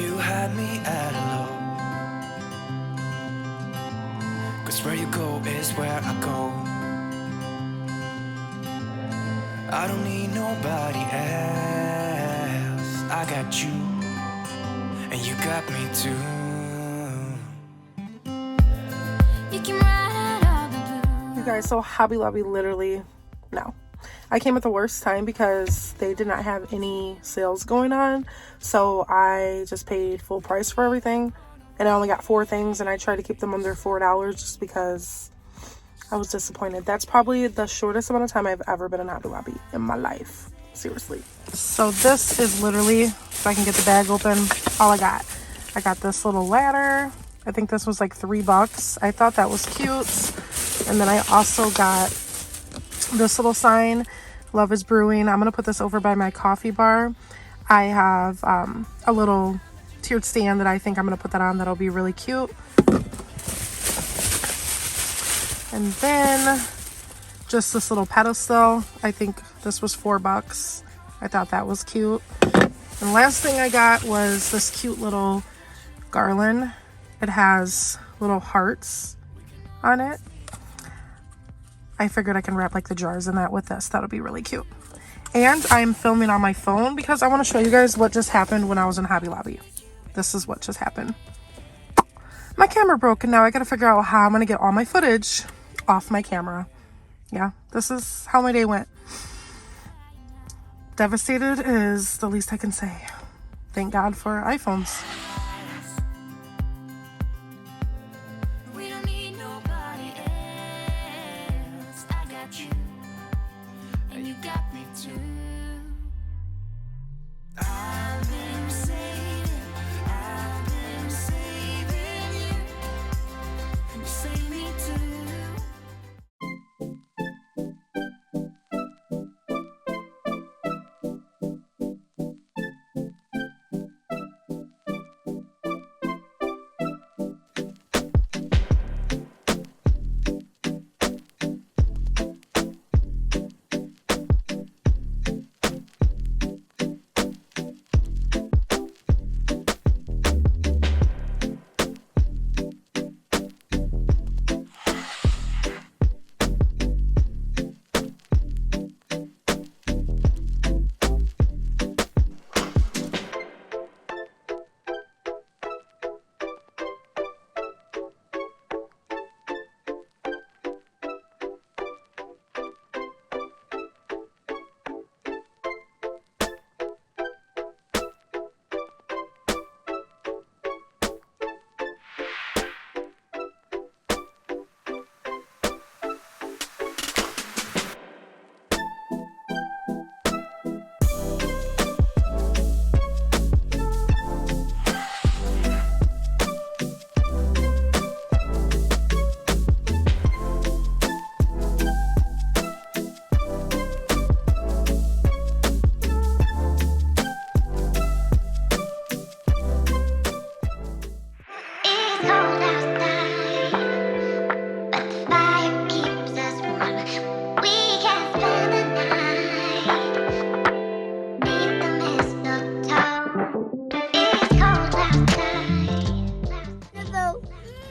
You had me at hello, 'cause where you go is where I go. I don't need nobody else. I got you, and you got me too. You guys, so Hobby Lobby literally, no. I came at the worst time because they did not have any sales going on. So I just paid full price for everything. And I only got 4 things, and I tried to keep them under $4 just because I was disappointed. That's probably the shortest amount of time I've ever been in Hobby Lobby in my life. Seriously. So this is literally, if I can get the bag open, all I got. I got this little ladder. I think this was like $3. I thought that was cute. And then I also got this little sign, Love is Brewing. I'm gonna put this over by my coffee bar. I have a little tiered stand that I think I'm gonna put that on. That'll be really cute. And then just this little pedestal. I think this was $4. I thought that was cute. And last thing I got was this cute little garland. It has little hearts on it. I figured I can wrap like the jars in that with this. That'll be really cute. And I'm filming on my phone because I want to show you guys what just happened when I was in Hobby Lobby. This is what just happened. My camera broke, and now I got to figure out how I'm going to get all my footage off my camera. Yeah, this is how my day went. Devastated is the least I can say. Thank God for iPhones.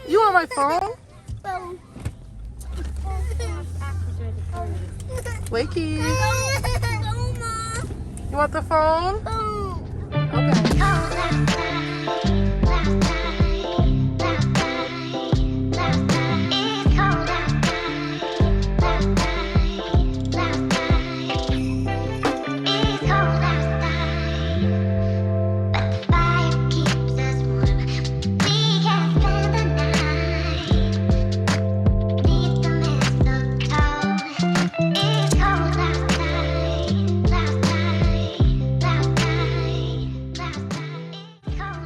You on my phone? Wakey. You want the phone? Okay.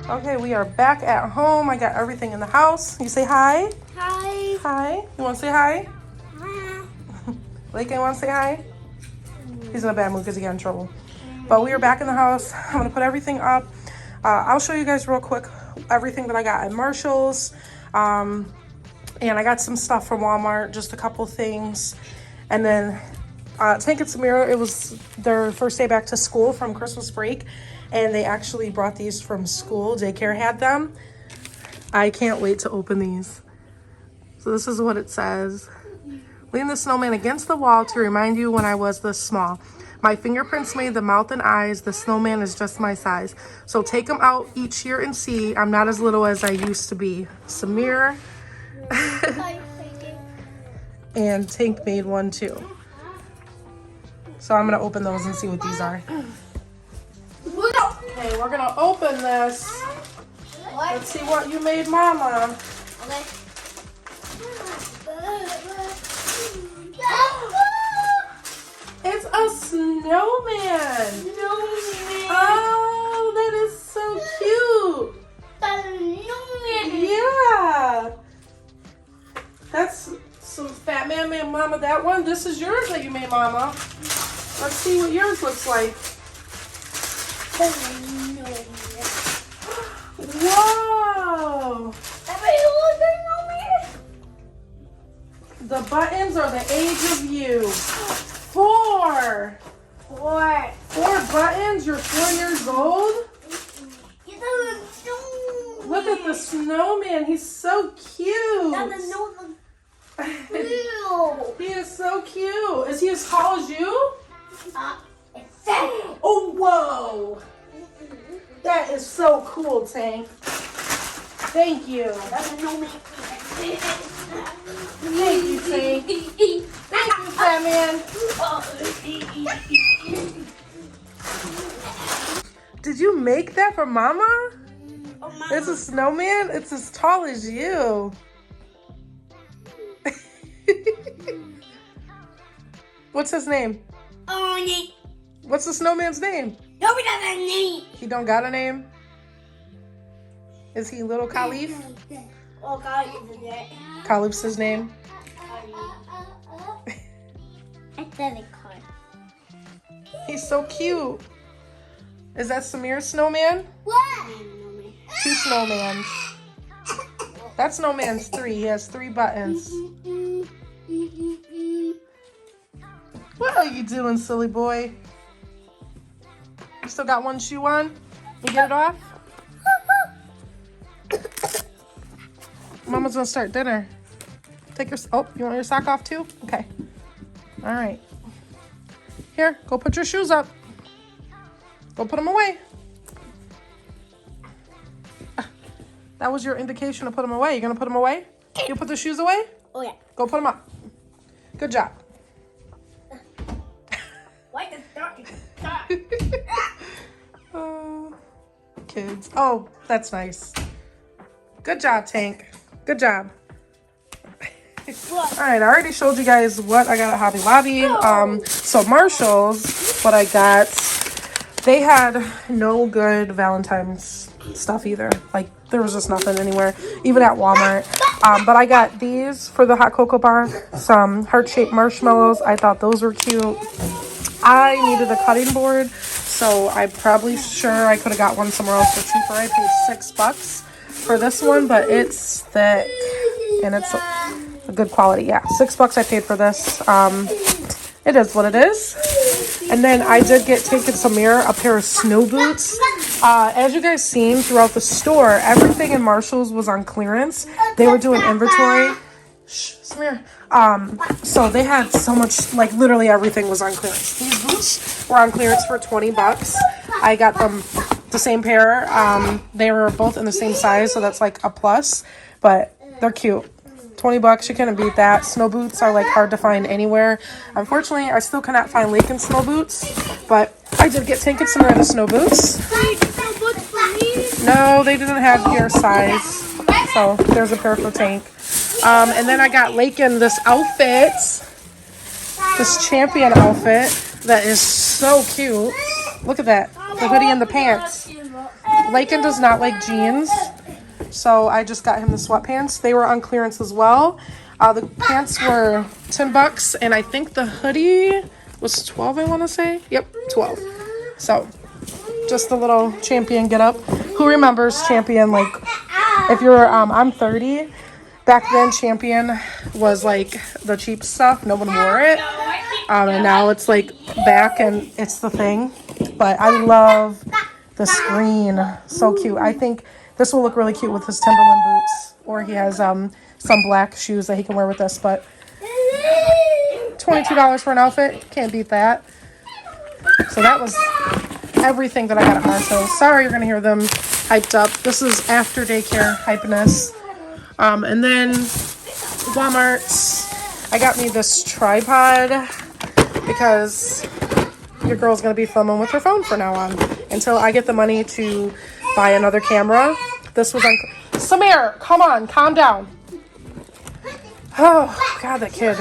Okay, we are back at home. I got everything in the house. You say hi? Hi. Hi. You want to say hi? Lincoln, want to say hi? He's in a bad mood because he got in trouble. But we are back in the house. I'm going to put everything up. I'll show you guys real quick everything that I got at Marshall's. And I got some stuff from Walmart, just a couple things. And then Tank and Samira, it was their first day back to school from Christmas break. And they actually brought these from school. Daycare had them. I can't wait to open these. So this is what it says. Lean the snowman against the wall to remind you when I was this small. My fingerprints made the mouth and eyes. The snowman is just my size. So take them out each year and see. I'm not as little as I used to be. Samir. And Tank made one too. So I'm going to open those and see what these are. Okay, we're going to open this. Let's see what you made Mama. Okay. It's a snowman. Oh, that is so cute. Yeah. That's some fat man made Mama that one. This is yours that you made Mama. Let's see what yours looks like. Whoa. The buttons are the age of you. 4. 4 buttons? You're 4 years old? Look at the snowman. He's so cute. He is so cute. Is he as tall as you? Oh, whoa. That is so cool, Tank. Thank you. Thank you, Tank. Thank you, fat man. Did you make that for Mama? It's a snowman? It's as tall as you. What's his name? What's the snowman's name? He don't got a name? Is he Little Khalif? Oh, God, is it? Khalif's his name. I said it card. He's so cute. Is that Samir's snowman? What? 2 snowmans. That snowman's 3. He has 3 buttons. What are you doing, silly boy? You still got one shoe on? You get it off? Mama's gonna start dinner. Take your, oh, you want your sock off too? Okay. All right. Here, go put your shoes up. Go put them away. That was your indication to put them away. You gonna put them away? You put the shoes away? Oh, yeah. Go put them up. Good job. Why the start? Oh, kids. Oh, that's nice. Good job, Tank. Good job. All right, I already showed you guys what I got at Hobby Lobby. So Marshall's, what I got, they had no good Valentine's stuff either. Like, there was just nothing anywhere, even at Walmart. But I got these for the hot cocoa bar, some heart-shaped marshmallows. I thought those were cute. I needed a cutting board, so I'm probably sure I could have got one somewhere else for cheaper. I paid $6 for this one, but it's thick and it's a good quality. Yeah, $6 I paid for this. It is what it is. And then I did get taken Samir a pair of snow boots. As you guys seen throughout the store, everything in Marshall's was on clearance. They were doing inventory. Shh, Samir. So they had so much, like literally everything was on clearance. These boots were on clearance for $20. I got them the same pair. They were both in the same size, so that's like a plus, but they're cute. $20, you couldn't beat that. Snow boots are like hard to find anywhere. Unfortunately, I still cannot find Lakin snow boots, but I did get Tank and Samir the snow boots. No, they didn't have your size, so there's a pair for Tank. And then I got Lakin this outfit, this champion outfit that is so cute. Look at that, the hoodie and the pants. Lakin does not like jeans, so I just got him the sweatpants. They were on clearance as well. The pants were $10, and I think the hoodie was $12, I want to say. Yep, $12. So, just a little champion get up. Who remembers champion? Like, if you're, I'm 30. Back then, champion was like the cheap stuff. No one wore it. And now it's like back and it's the thing. But I love This green, so cute. I think this will look really cute with his Timberland boots, or he has some black shoes that he can wear with this. But $22 for an outfit, can't beat that. So that was everything that I got at Marshall's. Sorry, you're gonna hear them hyped up. This is after daycare hypeness. And then Walmart, I got me this tripod because your girl's gonna be filming with her phone from now on until I get the money to buy another camera. This was on Samir, come on, calm down. Oh god, that kid.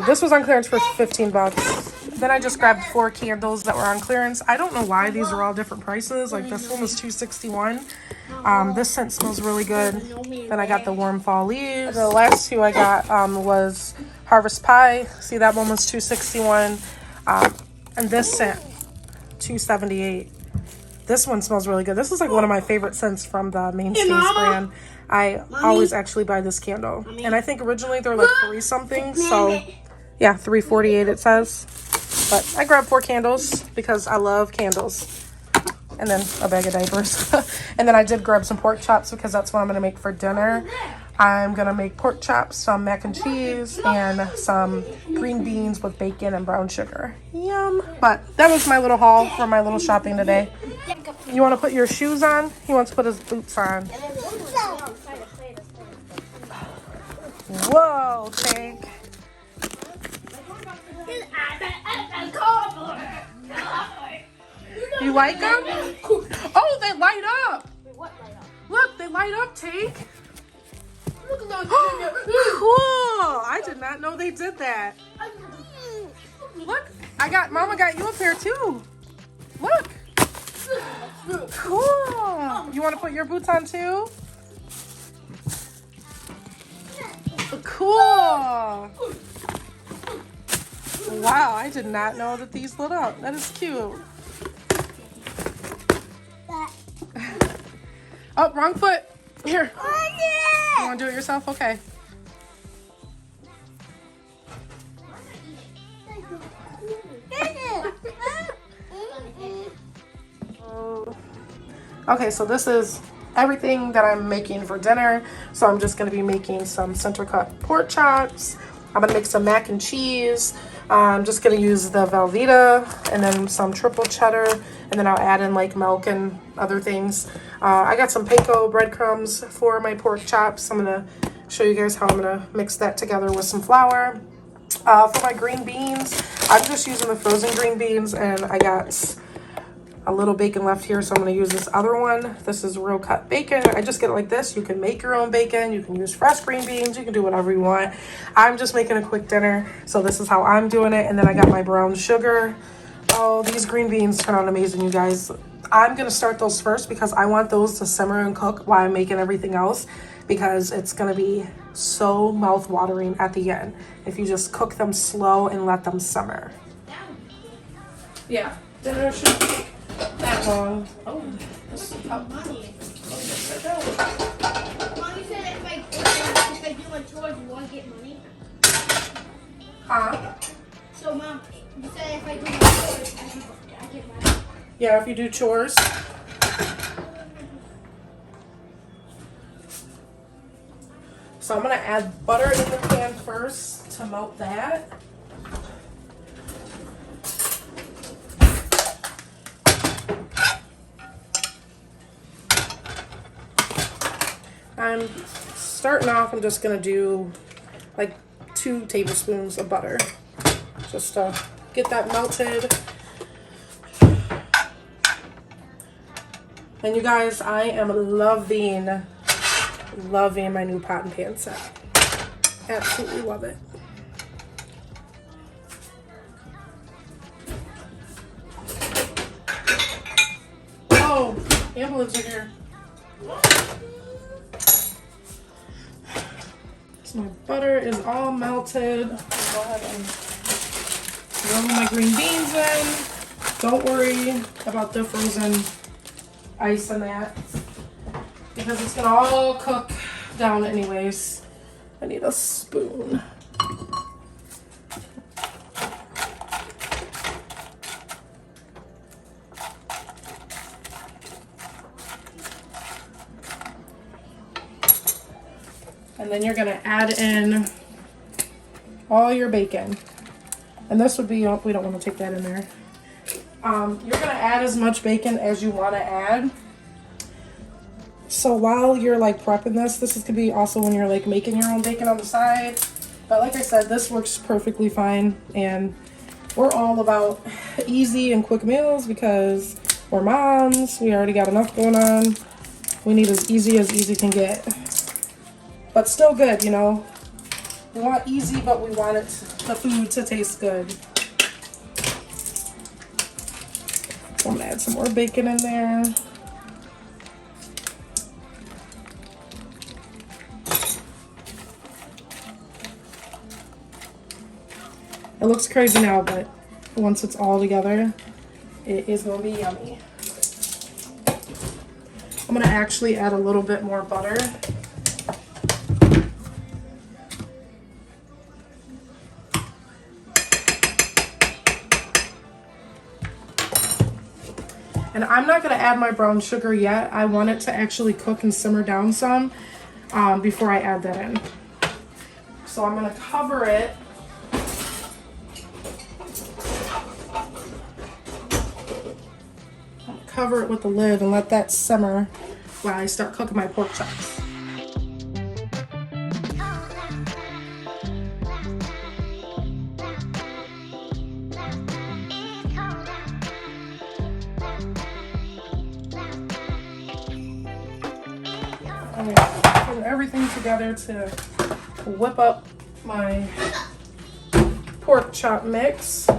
This was on clearance for 15 bucks. Then I just grabbed 4 candles that were on clearance. I don't know why these are all different prices. Like this one was $2.61. This scent smells really good. Then I got the warm fall leaves. The last 2 I got was Harvest Pie. See, that one was $2.61. And this scent, $2.78. This one smells really good. This is like one of my favorite scents from the Mainstays brand. I always actually buy this candle. And I think originally they're like 3 something. So yeah, $3.48 it says. But I grabbed 4 candles because I love candles. And then a bag of diapers. And then I did grab some pork chops because that's what I'm going to make for dinner. I'm going to make pork chops, some mac and cheese, and some green beans with bacon and brown sugar. Yum. But that was my little haul for my little shopping today. You want to put your shoes on? He wants to put his boots on. Whoa, Tank. You like them? Oh, they light up. Look, they light up, Tank. Cool. I did not know they did that. Look, Mama got you a pair too. Look. Cool. You want to put your boots on too? Cool. Wow, I did not know that these lit up. That is cute. Oh, wrong foot. Here. You want to do it yourself? Okay. Okay, so this is everything that I'm making for dinner. So I'm just going to be making some center cut pork chops. I'm going to make some mac and cheese. I'm just going to use the Velveeta and then some triple cheddar. And then I'll add in like milk and other things. I got some panko breadcrumbs for my pork chops. I'm going to show you guys how I'm going to mix that together with some flour. For my green beans, I'm just using the frozen green beans. And I got a little bacon left here, so I'm going to use this other one. This is real cut bacon. I just get it like this. You can make your own bacon. You can use fresh green beans. You can do whatever you want. I'm just making a quick dinner, so this is how I'm doing it. And then I got my brown sugar. Oh, these green beans turn out amazing, you guys. I'm going to start those first because I want those to simmer and cook while I'm making everything else, because it's going to be so mouth-watering at the end if you just cook them slow and let them simmer. Yeah, dinner should take that long. Oh, this is up. Mommy said if I do my chores, you want to get money? Huh? So, Mom, you said if I do my chores, I get money. Yeah, if you do chores. So I'm going to add butter in the pan first to melt that. I'm starting off, I'm just going to do like 2 tablespoons of butter just to get that melted. And you guys, I am loving my new pot and pan set. Absolutely love it. Oh, ambulance in here. So my butter is all melted. I'll go ahead and throw my green beans in. Don't worry about the frozen ice and that, because it's gonna all cook down anyways. I need a spoon. then you're gonna add in all your bacon. And this would be, oh, we don't want to take that in there. You're gonna add as much bacon as you want to add. So while you're like prepping this is gonna be also when you're like making your own bacon on the side. But like I said, this works perfectly fine, and we're all about easy and quick meals because we're moms. We already got enough going on. We need as easy can get, but still good, you know. We want easy, but we want the food to taste good. So I'm gonna add some more bacon in there. It looks crazy now, but once it's all together, it is gonna be yummy. I'm gonna actually add a little bit more butter. And I'm not gonna add my brown sugar yet. I want it to actually cook and simmer down some before I add that in. So I'm gonna cover it. Cover it with the lid and let that simmer while I start cooking my pork chops. I'm gonna put everything together to whip up my pork chop mix.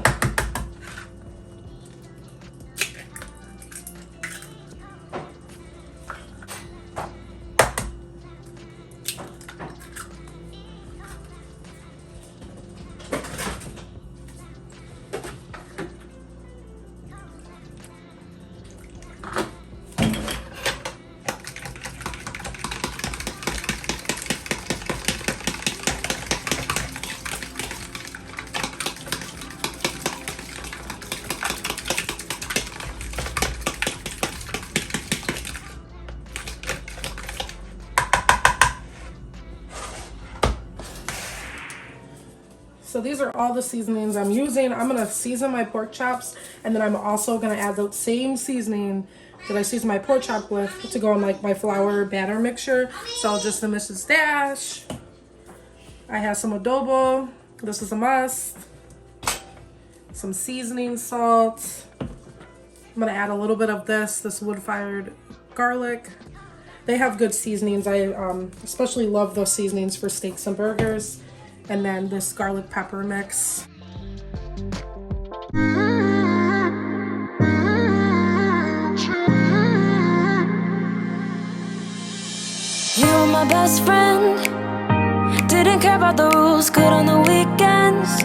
So these are all the seasonings I'm using. I'm gonna season my pork chops, and then I'm also gonna add the same seasoning that I season my pork chop with to go in like my flour batter mixture. So just the Mrs. Dash. I have some adobo. This is a must. Some seasoning salt. I'm gonna add a little bit of this wood-fired garlic. They have good seasonings. I especially love those seasonings for steaks and burgers. And then this garlic pepper mix. You were my best friend. Didn't care about the rules, good on the weekends.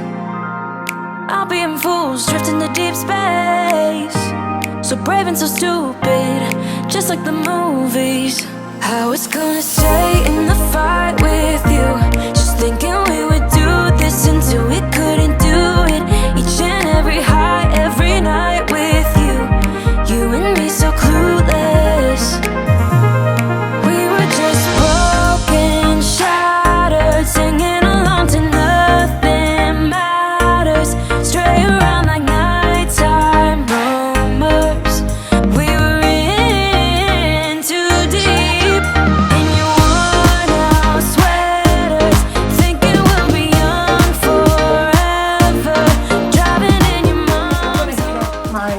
I'll be in fools, drifting to deep space. So brave and so stupid, just like the movies. I was gonna stay in the fight with you, just thinking we would do this until we couldn't do it. Each and every high, every night with you, you and me so clueless. We were just broken, shattered, singing along to nothing matters. Stray around like nighttime rumors. We were in too deep. In your worn-out sweaters, thinking we'll be young forever. Driving in your mom's old. My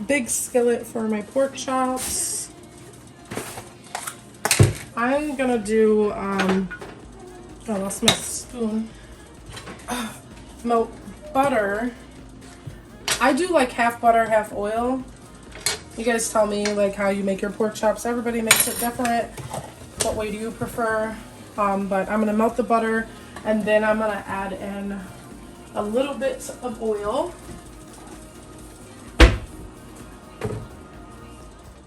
big skillet for my pork chops. I'm gonna do oh, that's my spoon. Melt butter. I do like half butter, half oil. You guys tell me like how you make your pork chops. Everybody makes it different. What way do you prefer? But I'm gonna melt the butter, and then I'm gonna add in a little bit of oil.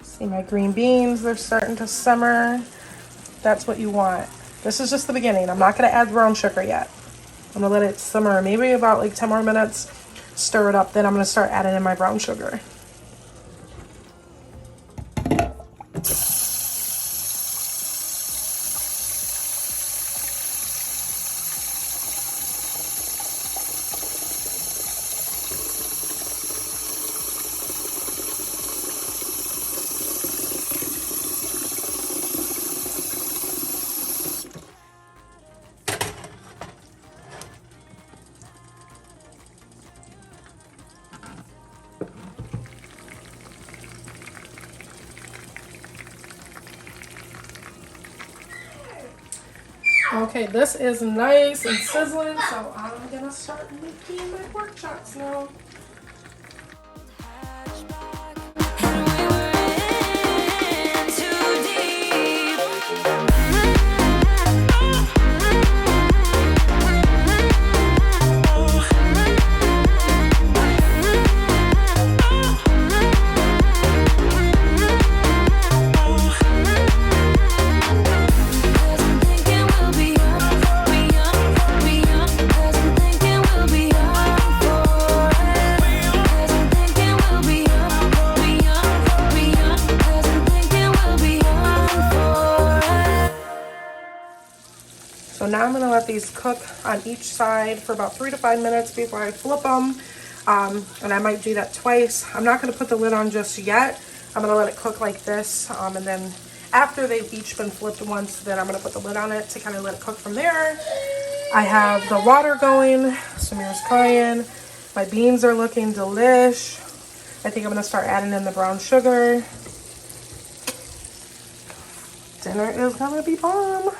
See my green beans, they're starting to simmer. That's what you want. This is just the beginning. I'm not gonna add brown sugar yet. I'm gonna let it simmer maybe about like 10 more minutes. Stir it up, then I'm gonna start adding in my brown sugar. Okay, this is nice and sizzling, so I'm gonna start making my pork chops now. And we were in too deep. Cause I'm thinking we'll be young, be young, be young. Cause I'm thinking we'll be young forever. Cause I'm thinking we'll be young, be young, be young. Cause I'm thinking we'll be young forever. So now I'm gonna let these cook on each side for about 3 to 5 minutes before I flip them. And I might do that twice. I'm not gonna put the lid on just yet. I'm gonna let it cook like this. And then after they've each been flipped once, then I'm gonna put the lid on it to kind of let it cook from there. I have the water going. Samir's crying. My beans are looking delish. I think I'm gonna start adding in the brown sugar. Dinner is gonna be bomb.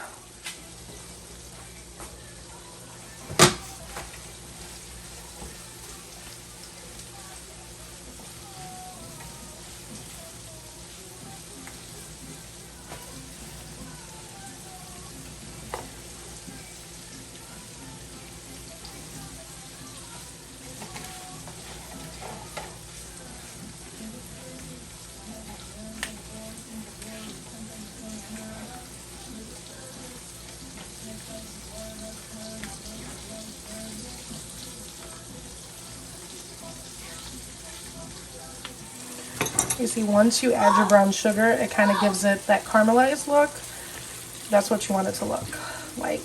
You see, once you add your brown sugar, it kind of gives it that caramelized look. That's what you want it to look like.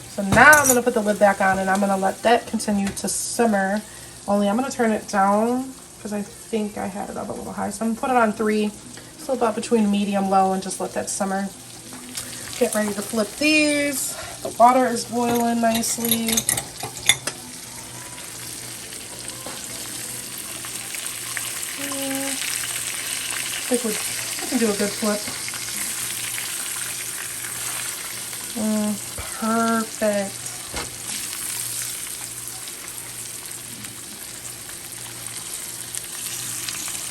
So now I'm going to put the lid back on and I'm going to let that continue to simmer. Only I'm going to turn it down because I think I had it up a little high. So I'm going to put it on 3, flip up between medium, low, and just let that simmer. Get ready to flip these. The water is boiling nicely. I can do a good flip. Perfect.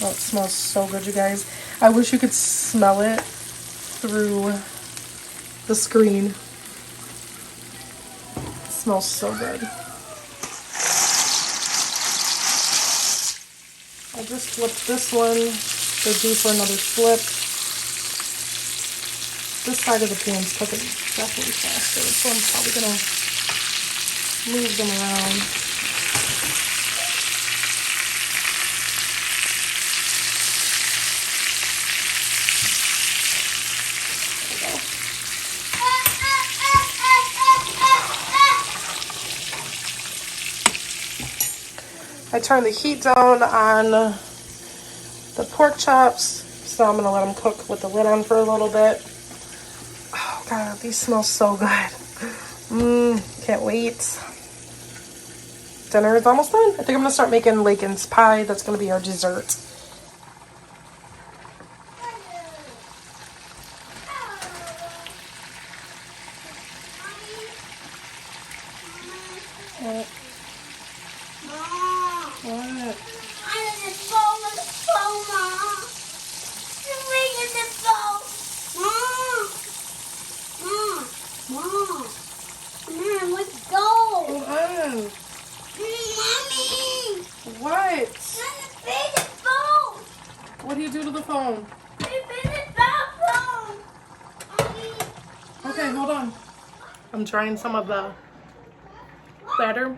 Oh, it smells so good, you guys. I wish you could smell it through the screen. It smells so good. I just flipped this one. They're due for another flip. This side of the pan's cooking definitely faster, so I'm probably gonna move them around. I turned the heat down on the pork chops, so I'm gonna let them cook with the lid on for a little bit. Oh god, these smell so good. Can't wait. Dinner is almost done. I think I'm gonna start making Lakin's pie. That's gonna be our dessert. What? What? Let's go. Hold on. Mommy. What? Big phone. What do you do to the phone? Phone. Okay, hold on. I'm trying some of the batter.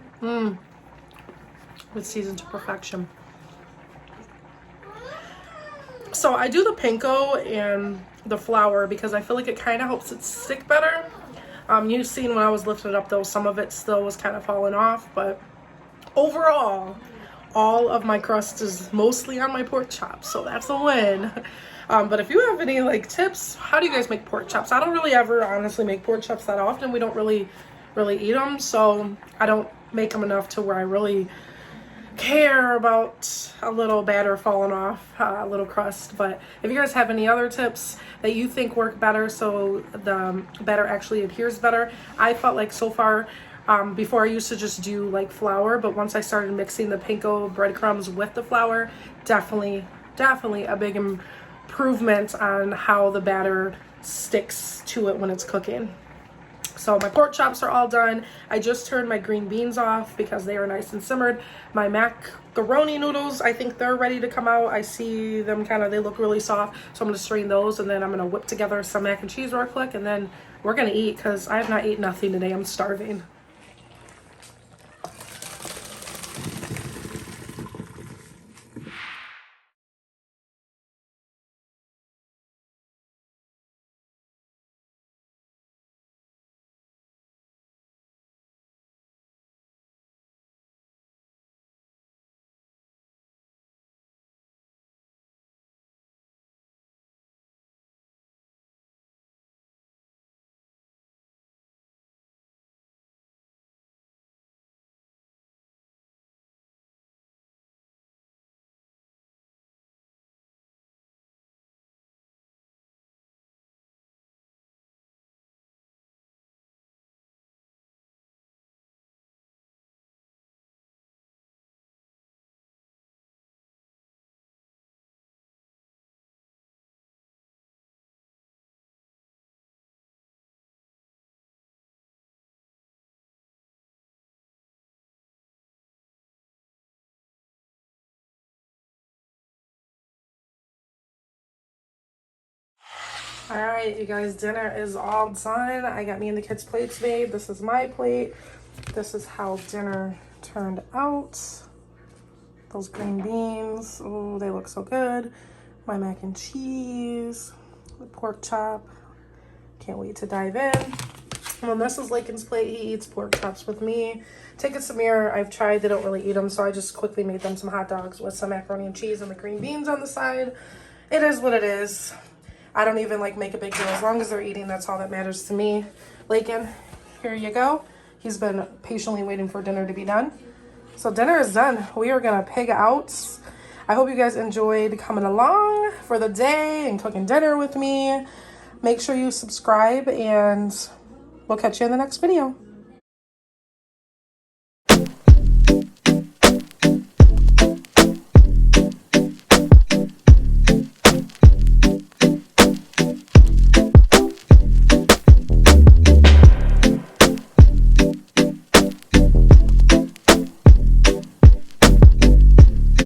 It's seasoned to perfection. So I do the panko and the flour because I feel like it kind of helps it stick better. You've seen when I was lifting it up though, some of it still was kind of falling off, but overall, all of my crust is mostly on my pork chops, so that's a win. But if you have any like tips, how do you guys make pork chops? I don't really ever honestly make pork chops that often. We don't really eat them, so I don't make them enough to where I really care about a little batter falling off, a little crust. But if you guys have any other tips that you think work better so the batter actually adheres better, I felt like so far, before I used to just do like flour, but once I started mixing the panko breadcrumbs with the flour, definitely a big improvement on how the batter sticks to it when it's cooking. So my pork chops are all done. I just turned my green beans off because they are nice and simmered. My macaroni noodles, I think they're ready to come out. I see them they look really soft. So I'm gonna strain those, and then I'm gonna whip together some mac and cheese real quick, and then we're gonna eat because I have not eaten nothing today. I'm starving. All right, you guys, dinner is all done. I got me and the kids' plates made. This is my plate. This is how dinner turned out. Those green beans, oh, they look so good. My mac and cheese, the pork chop. Can't wait to dive in. And then this is Lakin's plate. He eats pork chops with me. Take it, Samir. I've tried, they don't really eat them, so I just quickly made them some hot dogs with some macaroni and cheese and the green beans on the side. It is what it is. I don't even make a big deal. As long as they're eating, that's all that matters to me. Lakin, here you go. He's been patiently waiting for dinner to be done. So dinner is done. We are gonna pig out. I hope you guys enjoyed coming along for the day and cooking dinner with me. Make sure you subscribe, and we'll catch you in the next video.